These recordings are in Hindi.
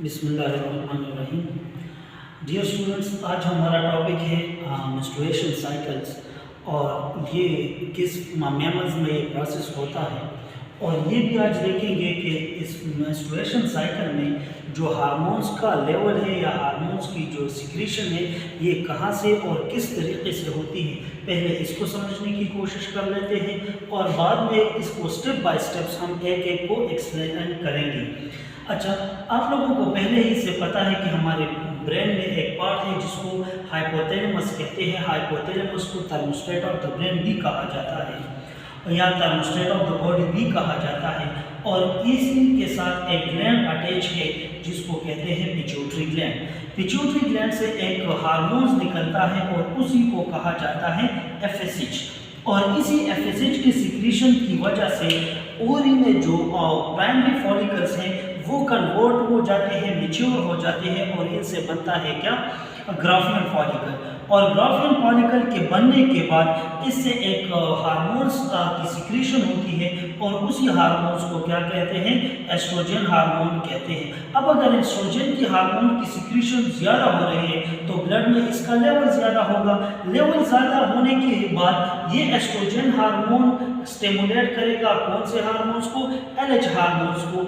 बिस्मिल्लाहिर्रहमानिर्रहीम। डियर स्टूडेंट्स, आज हमारा टॉपिक है मेंस्ट्रुएशन साइकिल्स और ये किस मैमल्स में ये प्रोसेस होता है। और ये भी आज देखेंगे कि इस मेंस्ट्रुएशन साइकिल में जो हार्मोन्स का लेवल है या हार्मोन्स की जो सिक्रीशन है ये कहाँ से और किस तरीके से होती है। पहले इसको समझने की कोशिश कर लेते हैं और बाद में इसको स्टेप बाय स्टेप्स हम एक एक को एक्सप्लेन करेंगे। अच्छा, आप लोगों को पहले ही से पता है कि हमारे ब्रेन में एक पार्ट है जिसको हाइपोथैलेमस कहते हैं। हाइपोथैलेमस को थर्मोस्टेट ऑफ द ब्रेन भी कहा जाता है या थर्मोस्टेट ऑफ द बॉडी भी कहा जाता है। और इसी के साथ एक ग्लैंड अटैच है जिसको कहते हैं पिट्यूटरी ग्लैंड। पिट्यूटरी ग्लैंड से एक हार्मोन्स निकलता है और उसी को कहा जाता है एफएसएच। और इसी एफएसएच के सिक्रीशन की वजह से ओवरी में जो प्राइमरी फॉलिकल्स हैं वो कन्वर्ट हो जाते हैं, मैच्योर हो जाते हैं और इनसे बनता है क्या, ग्राफियन फॉलिकल। और ग्राफियन फॉलिकल के बनने के बाद इससे एक हार्मोन्स की सिक्रीशन होती है और उसी हार्मोन्स को क्या कहते हैं, एस्ट्रोजन हार्मोन कहते हैं। अब अगर एस्ट्रोजन की हार्मोन की सिक्रीशन ज़्यादा हो रही है तो ब्लड में इसका लेवल ज़्यादा होगा। लेवल ज़्यादा होने के बाद ये एस्ट्रोजन हार्मोन स्टिमुलेट करेगा कौन से हार्मोन्स को, एलएच हार्मोन्स को,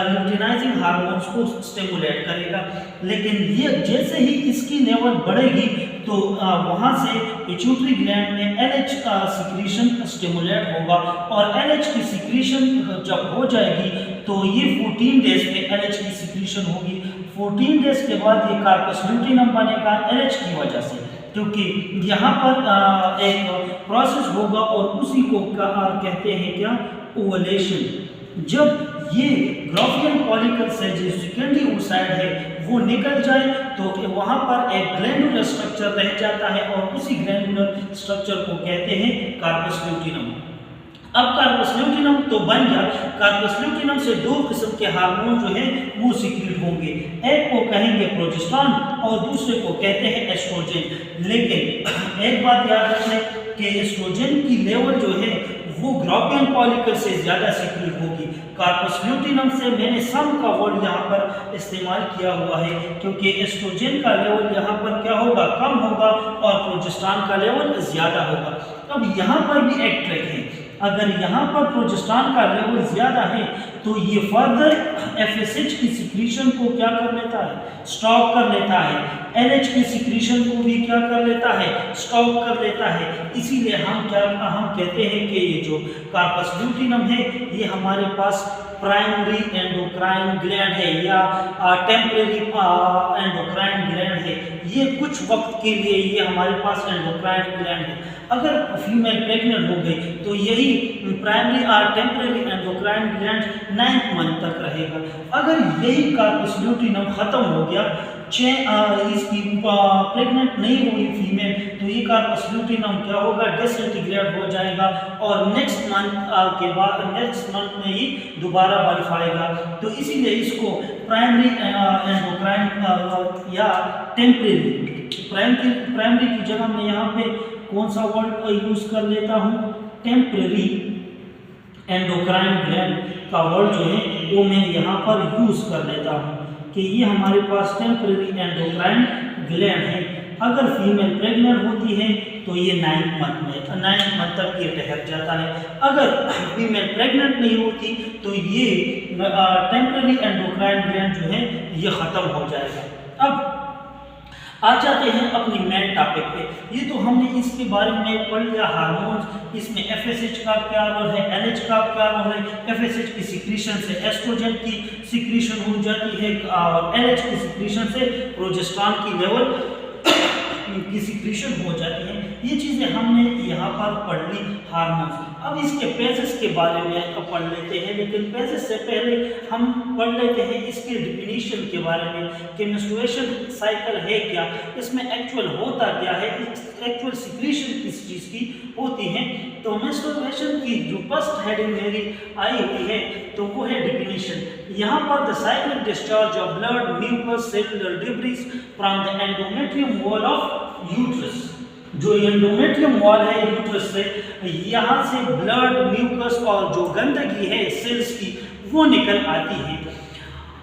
ल्यूटिनाइजिंग हार्मोन्स को स्टिमुलेट करेगा। लेकिन ये जैसे ही इसकी लेवल बढ़ेगी तो वहाँ से पिट्यूटरी ग्लैंड में एलएच का सिक्रीशन स्टिमुलेट होगा और एलएच की सिक्रीशन जब हो जाएगी तो ये 14 डेज में एलएच की सिक्रीशन होगी। 14 डेज के बाद ये कार्पस ल्यूटिनम बनेगा एलएच की वजह से, क्योंकि यहाँ पर एक प्रोसेस होगा और उसी को कहते हैं क्या, ओवुलेशन। जब ये ग्राफियन फॉलिकल से जो सेकेंडरी ओसाइड है वो निकल जाए तो वहाँ पर एक ग्लैंडुलर स्ट्रक्चर रह जाता है और उसी ग्लैंडुलर स्ट्रक्चर को कहते हैं कार्पस ल्यूटिनम। अब कार्पस ल्यूटिनम तो बन गया। कार्पस ल्यूटिनम से दो किस्म के हार्मोन जो है वो सिक्रीट होंगे, एक को कहेंगे प्रोजेस्टेरॉन और दूसरे को कहते हैं एस्ट्रोजन। लेकिन एक बात याद रखें कि एस्ट्रोजन की लेवल जो है वो ग्राफियन फॉलिकल से ज़्यादा सिक्रीट होगी। कार्पस ल्यूटिनम से मैंने सम का वर्ड यहाँ पर इस्तेमाल किया हुआ है क्योंकि एस्ट्रोजन का लेवल यहाँ पर क्या होगा, कम होगा और प्रोजेस्टेरॉन का लेवल ज़्यादा होगा। अब यहाँ पर भी एक ट्रिक है, अगर यहाँ पर प्रोजेस्टेरॉन का लेवल ज़्यादा है तो ये फर्दर एफएसएच की सिक्रीशन को क्या कर लेता है, स्टॉप कर लेता है। एलएच की सिक्रीशन को भी क्या कर लेता है, स्टॉप कर लेता है। इसीलिए हम कहते हैं कि ये जो कार्पस ल्यूटिनम है ये हमारे पास प्राइमरी एंडोक्राइन ग्लैंड है या टेम्परेरी एंडोक्राइन ग्लैंड है। ये कुछ वक्त के लिए ये हमारे पास एंडोक्राइन ग्लैंड है। अगर फीमेल प्रेग्नेंट हो गई तो यही प्राइमरी और temporary endocrine gland 9th month तक रहेगा। अगर यही कार्पस ल्यूटिनम खत्म हो गया, इसकी प्रेग्नेंट नहीं हुई फीमेल, तो ये कार्पस ल्यूटिनम क्या होगा, डिसइंटीग्रेट हो जाएगा और नेक्स्ट मंथ में ही दोबारा बर्फ आएगा। तो इसीलिए इसको प्राइमरी एंडोक्राइन या प्राइमरी की जगह में यहाँ पे कौन सा वर्ड यूज कर लेता हूँ, टेम्परेरी एंडोक्राइन ग्लैंड का वर्ड जो है वो मैं यहाँ पर यूज कर लेता हूँ कि ये हमारे पास टेम्परेरी एंडोक्राइन ग्लैंड है। अगर फीमेल प्रेग्नेंट होती है तो ये 9th मंथ तक ये ठहर जाता है। अगर फीमेल प्रेग्नेंट नहीं होती तो ये टेम्परेरी एंडोक्राइन ग्लैंड जो है ये ख़त्म हो जाएगा। अब आ जाते हैं अपनी मेन टॉपिक पे। ये तो हमने इसके बारे में पढ़ लिया, हार्मोन्स, इसमें एफएसएच का क्या रोल है, एलएच का क्या रोल है। एफएसएच की सिक्रीशन से एस्ट्रोजन की सिक्रीशन हो जाती है और एलएच की सिक्रीशन से प्रोजेस्टेरॉन की लेवल की सिक्रीशन हो जाती है। ये चीज़ें हमने यहाँ पर पढ़ ली हार्मोन्स। अब इसके पेजेस के बारे में पढ़ लेते हैं, लेकिन पेजेस से पहले हम पढ़ लेते हैं इसके डिफिनीशन के बारे में कि मेंस्ट्रुएशन साइकिल है क्या, इसमें एक्चुअल होता क्या है, एक्चुअल सिक्रीशन किस चीज़ की होती है। तो मेंस्ट्रुएशन की जो फर्स्ट हेडिंग मेरी आई हुई है तो वो है डिफिनीशन। यहाँ पर the cyclic discharge of blood, mucus, cellular debris from the endometrium wall of uterus. जो एंडोमेट्रियम वॉल है यूट्रस से, यहाँ से ब्लड, म्यूकस और जो गंदगी है सेल्स की वो निकल आती है।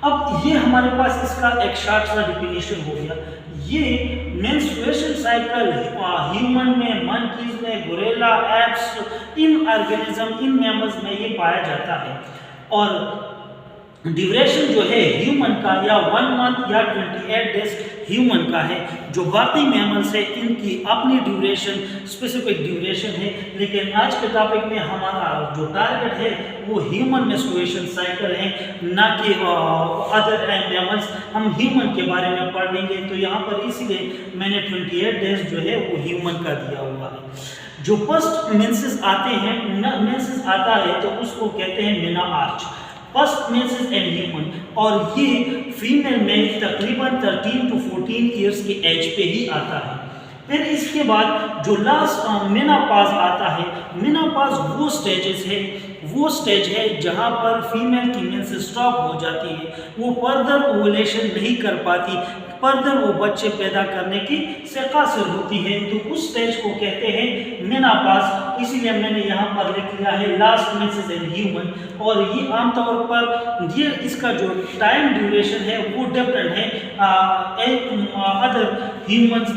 अब ये हमारे पास इसका एक शॉर्ट सा डिफिनीशन हो गया। ये मेंस्ट्रुएशन साइकिल ह्यूमन में, मंकीज में, gorilla, apps, in organism, in mammals में ये पाया जाता है। और ड्यूरेशन जो है ह्यूमन का या 1 मंथ या 28 डेज ह्यूमन का है। जो बाकी मैमल्स है इनकी अपनी ड्यूरेशन, स्पेसिफिक ड्यूरेशन है। लेकिन आज के टॉपिक में हमारा जो टारगेट है वो ह्यूमन मेंस्ट्रुएशन साइकिल है, ना कि अदर मैमल्स। हम ह्यूमन के बारे में पढ़ लेंगे, तो यहाँ पर इसीलिए मैंने 28 डेज जो है वो ह्यूमन का दिया हुआ है। जो फर्स्ट मेंसेस आते हैं, मेंसेस आता है तो उसको कहते हैं मेनोआर्च, फर्स्ट मेंसेस इन ह्यूमन। और ये फीमेल में तकरीबन 13 to 14 ईयर्स की एज पे ही आता है। फिर इसके बाद जो लास्ट मेनोपॉज आता है, मेनोपॉज वो स्टेज है जहाँ पर फीमेल की मेंसेस स्टॉप हो जाती है, वो फर्दर ओवुलेशन नहीं कर पाती, फर्दर वो बच्चे पैदा करने की से कासिर होती है। तो उस स्टेज को कहते हैं मेनोपॉज। इसीलिए मैंने यहाँ पर लिख लिया है लास्ट मेंसेस इन ह्यूमन। और ये आमतौर पर ये इसका जो टाइम ड्यूरेशन है वो डिफरेंट है अदर ह्यूमंस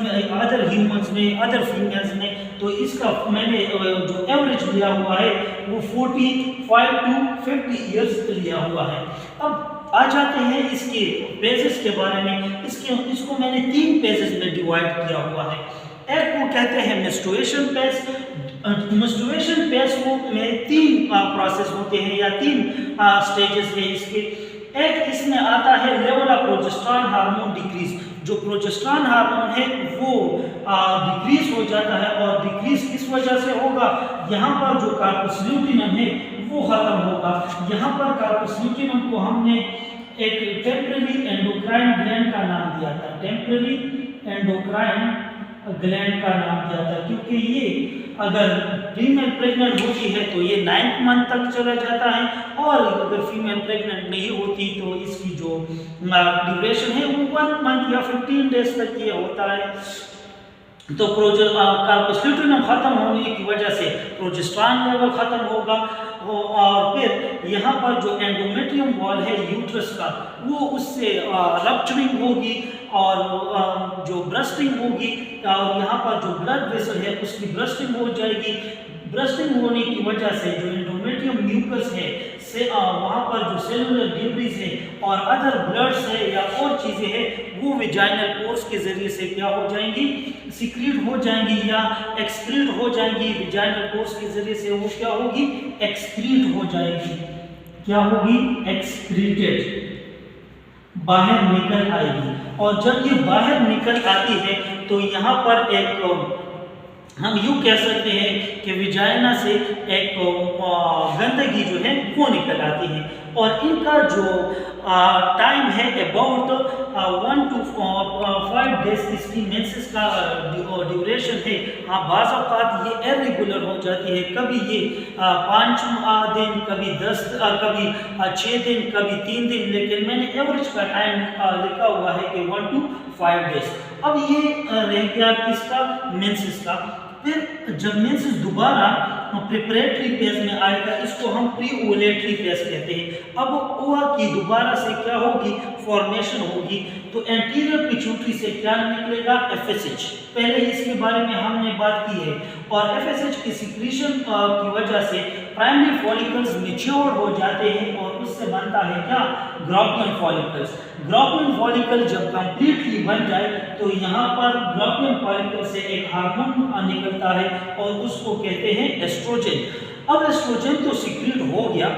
में, अदर फीमेल्स में। तो इसका मैंने जो एवरेज लिया हुआ है वो 45 to 50 ईयर्स लिया हुआ है। अब आ जाते हैं इसके पेजेस के बारे में। इसको मैंने 3 पेजेस में डिवाइड किया हुआ है। एक को कहते हैं मेंस्ट्रुएशन पेज। मेंस्ट्रुएशन पेज में 3 प्रोसेस होते हैं या 3 स्टेजेस हैं इसके। एक इसमें आता है level of progesterone hormone decrease. जो प्रोजेस्टेरॉन हार्मोन है वो डिक्रीज हो जाता है। और डिक्रीज किस वजह से होगा? यहाँ पर जो कार्पस ल्यूटिनम है वो खत्म होगा। यहाँ पर कार्पस ल्यूटिनम को हमने एक टेम्पररी एंडोक्राइन ग्लैंड का नाम दिया था, टेम्पररी एंडोक्राइन ग्लैंड का नाम दिया था, क्योंकि ये अगर फीमेल प्रेग्नेंट होती है तो ये 9th मंथ तक चला जाता है। और अगर फीमेल प्रेग्नेंट नहीं होती तो इसकी जो ड्यूरेशन है वो 1 मंथ या 15 डेज तक ये होता है। तो कार्पस ल्यूटिनम खत्म होने की वजह से प्रोजेस्टेरॉन लेवल खत्म होगा। और फिर यहाँ पर जो एंडोमेट्रियम वॉल है यूट्रस का वो उससे रप्चरिंग होगी और जो ब्रस्टिंग होगी। और यहाँ पर जो ब्लड वेसल है उसकी ब्रस्टिंग हो जाएगी। ब्रस्टिंग होने की वजह से जो एंडोमेट्रियम म्यूकस है से वहाँ पर जो सेलुलर डिब्रीज है और अदर ब्लड्स है या और चीज़ें हैं वो विजाइनल पोर्स के ज़रिए से क्या हो जाएंगी? सिक्रीट हो जाएंगी या एक्सक्रीट हो जाएंगी। विजाइनल पोर्स के ज़रिए से वो क्या होगी? एक्सक्रीट हो जाएगी। क्या होगी? एक्सक्रीटेड, बाहर निकल आएगी। और जब ये बाहर निकल आती है तो यहाँ पर एक हम यूँ कह सकते हैं कि विजाइना से एक गंदगी जो है वो निकल आती है। और इनका जो टाइम है अबाउट 1 to 5 डेज इसकी मेंसेस का ड्यूरेशन है। बाज़ औक़ात ये इरेगुलर हो जाती है, कभी ये 5 दिन, कभी 10, कभी 6 दिन, कभी 3 दिन। लेकिन मैंने एवरेज का टाइम लिखा हुआ है कि 1 to 5 डेज। अब ये रह गया किसका? मेंसेस का। फिर जब मेंसेस दोबारा प्रिपरेटरी फेज में आएगा, इसको हम प्री ओवुलेटरी फेज कहते हैं। अब ओवा की दोबारा से क्या होगी? फॉर्मेशन होगी। तो एंटीरियर पिट्यूटरी से क्या निकलेगा? एफएसएच। पहले इसके बारे में हमने बात की है। और एफएसएच की सिक्रीशन की वजह से प्राइमरी फॉलिकल्स मैच्योर हो जाते हैं और उससे बनता है क्या? ग्राउपियन फॉलिकल्स। ग्राउपियन फॉलिकल जब कंप्लीटली बन जाए तो यहाँ पर ग्राउपियन फॉलिकल से एक हार्मोन निकलता है और उसको कहते हैं एस्ट्रोजन। अब एस्ट्रोजन तो सिक्रीट हो गया,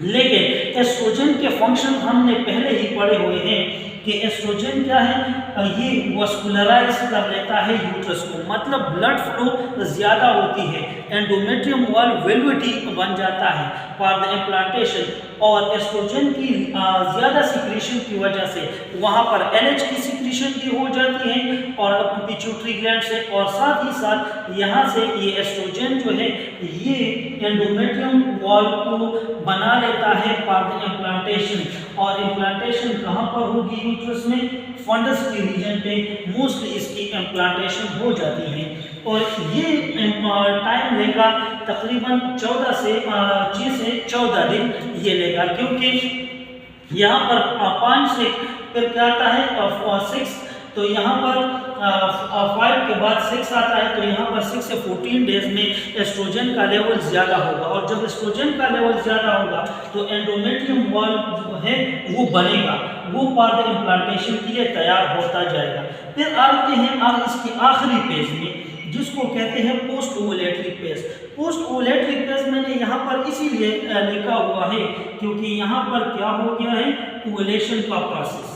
लेकिन एस्ट्रोजन के फंक्शन हमने पहले ही पढ़े हुए हैं कि एस्ट्रोजन क्या है? ये वस्कुलराइज कर लेता है यूट्रस को, मतलब ब्लड फ्लो ज़्यादा होती है। एंडोमेट्रियम वॉल वेलवेटी बन जाता है फॉर द इम्प्लांटेशन। और एस्ट्रोजन की ज़्यादा सिक्रीशन की वजह से वहाँ पर एलएच की सिक्रीशन भी हो जाती है और पिट्यूटरी ग्लैंड से। और साथ ही साथ यहाँ से ये एस्ट्रोजन जो है ये एंडोमेट्रियम वॉल को बना लेता है फॉर द इम्प्लांटेशन। और इम्प्लांटेशन कहाँ पर होगी? यूट्रस में, फंडस के रीजन पे मोस्टली इसकी इम्प्लांटेशन हो जाती है। और ये टाइम लेगा तकरीबन 6 से 14 दिन ये लेगा, क्योंकि यहाँ पर 5 से फिर क्या आता है 6, तो यहाँ पर 5 के बाद 6 आता है, तो यहाँ पर 6 से 14 डेज में एस्ट्रोजन का लेवल ज़्यादा होगा, और जब एस्ट्रोजन का लेवल ज़्यादा होगा तो एंडोमेट्रियम वॉल जो है वो बनेगा, वो पार्ट इम्प्लांटेशन के लिए तैयार होता जाएगा। फिर आते हैं अब इसके आखिरी पेज में, जिसको कहते हैं post ovulatory phase. Post ovulatory phase मैंने यहाँ पर इसीलिए लिखा हुआ है क्योंकि यहाँ पर क्या हो गया है, ओवुलेशन का प्रोसेस।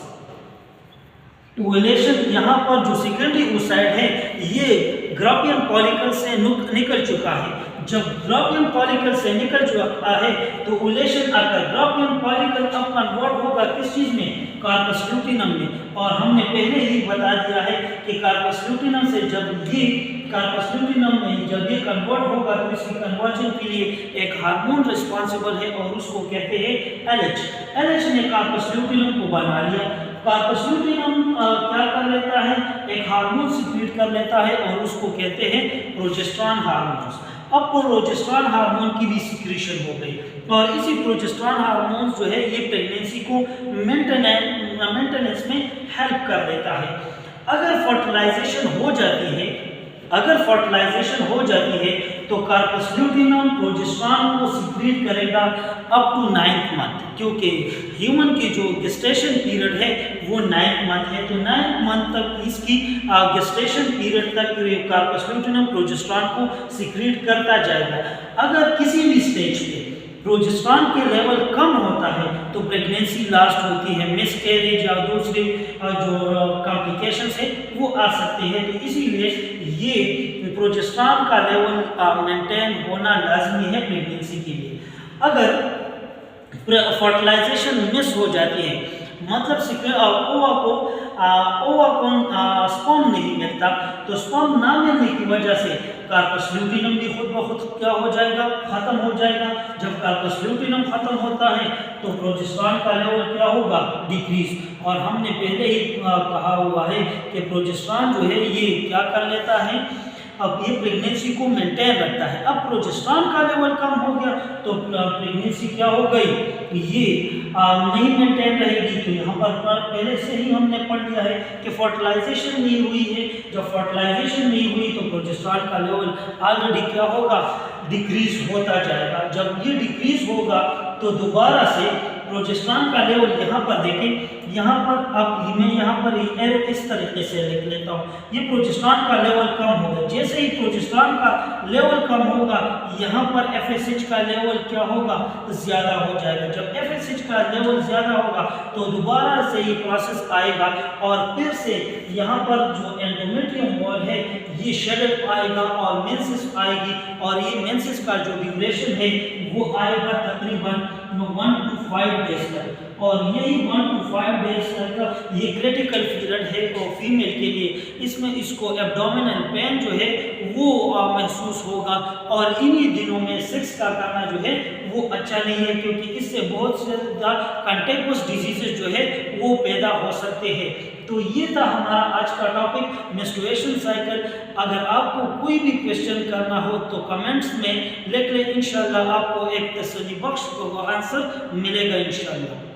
ओवुलेशन यहाँ पर जो सेकेंडरी ओसाइड है ये ग्राफियन फॉलिकल से निकल चुका है। जब ग्राफियन फॉलिकल से निकल चुका है तो ओवुलेशन आकर ग्राफियन फॉलिकल अब कन्वर्ट होगा किस चीज में, कार्पस ल्यूटिनम में। और हमने पहले ही बता दिया है कि कार्पस ल्यूटिनम से जब ये कार्पस ल्यूटिनम में जब ये कन्वर्ट होगा तो इसकी कन्वर्जन के लिए एक हार्मोन रिस्पॉन्सिबल है और उसको कहते हैं एलएच। एलएच ने कार्पस ल्यूटिनम को बना लिया। कार्पस ल्यूटिनम क्या कर लेता है, एक हार्मोन सिक्रीट कर लेता है और उसको कहते हैं प्रोजेस्टेरॉन हार्मोन्स। अब प्रोजेस्टेरॉन हार्मोन की भी सिक्रीशन हो गई और इसी प्रोजेस्टेरॉन हार्मोन जो है ये प्रेगनेंसी को मेंटेनेंस में हेल्प कर देता है। अगर फर्टिलाइजेशन हो जाती है तो कार्पस ल्यूटिनम प्रोजेस्टेरॉन को सिक्रीट करेगा अप टू 9th मंथ, क्योंकि ह्यूमन की जो गेस्टेशन पीरियड है वो 9th मंथ है। तो 9th मंथ तक इसकी गेस्टेशन पीरियड तक कार्पस ल्यूटिनम प्रोजेस्टेरॉन को सिक्रीट करता जाएगा। अगर किसी भी स्टेज पे प्रोजेस्टेरॉन के लेवल कम होता है तो प्रेगनेंसी लास्ट होती है, मिसकैरेज या दूसरे जो कॉम्प्लिकेशंस है वो आ सकते हैं। तो इसीलिए ये प्रोजेस्टेरॉन का लेवल मेंटेन होना लाजमी है प्रेगनेंसी के लिए। अगर फर्टिलाइजेशन मिस हो जाती है, मतलब ओवा को स्पर्म नहीं मिलता, तो स्पर्म ना मिलने की वजह से कार्पस ल्यूटिनम भी खुद ब खुद क्या हो जाएगा, खत्म हो जाएगा। जब कार्पस ल्यूटिनम खत्म होता है तो प्रोजेस्टेरॉन का लेवल क्या होगा, डिक्रीज। और हमने पहले ही कहा हुआ है कि प्रोजेस्टेरॉन जो है ये क्या कर लेता है, अब ये प्रेगनेंसी को मेंटेन रखता है। अब प्रोजेस्टेरॉन का लेवल कम हो गया तो प्रेगनेंसी क्या हो गई, ये नहीं मेंटेन रहेगी। तो यहाँ पर पहले से ही हमने पढ़ लिया है कि फर्टिलाइजेशन नहीं हुई है। जब फर्टिलाइजेशन नहीं हुई तो प्रोजेस्टेरॉन का लेवल ऑलरेडी क्या होगा, डिक्रीज होता जाएगा। जब ये डिक्रीज होगा तो दोबारा से प्रोजेस्टेरॉन का लेवल यहाँ पर देखें, यहाँ पर अब मैं यहाँ पर एरो इस तरीके से लिख लेता हूँ, ये प्रोजेस्टेरॉन का लेवल कम होगा। जैसे ही प्रोजेस्टेरॉन का लेवल कम होगा यहाँ पर एफएसएच का लेवल क्या होगा, ज़्यादा हो जाएगा। जब एफएसएच का लेवल ज़्यादा होगा तो दोबारा से ये प्रोसेस आएगा और फिर से यहाँ पर जो एंडोमेट्रियम वॉल है ये शेडेड आएगा और मेंसेस आएगी, और ये मेंसेस का जो ड्यूरेशन है वो आएगा तकरीबन 1 to 5 डेज तक। और यही 1 to 5 डेज तक का ये क्रिटिकल पीरियड है तो फीमेल के लिए। इसमें इसको एब्डोमिनल पेन जो है वो महसूस होगा, और इन्हीं दिनों में सेक्स का करना जो है वो अच्छा नहीं है, क्योंकि इससे बहुत से कंटेगियस डिजीजेज जो है वो पैदा हो सकते हैं। तो ये था हमारा आज का टॉपिक, मेंस्ट्रुएशन साइकिल। अगर आपको कोई भी क्वेश्चन करना हो तो कमेंट्स में लिख लें, इंशाल्लाह आपको एक तसल्ली बख्श आंसर मिलेगा इंशाल्लाह।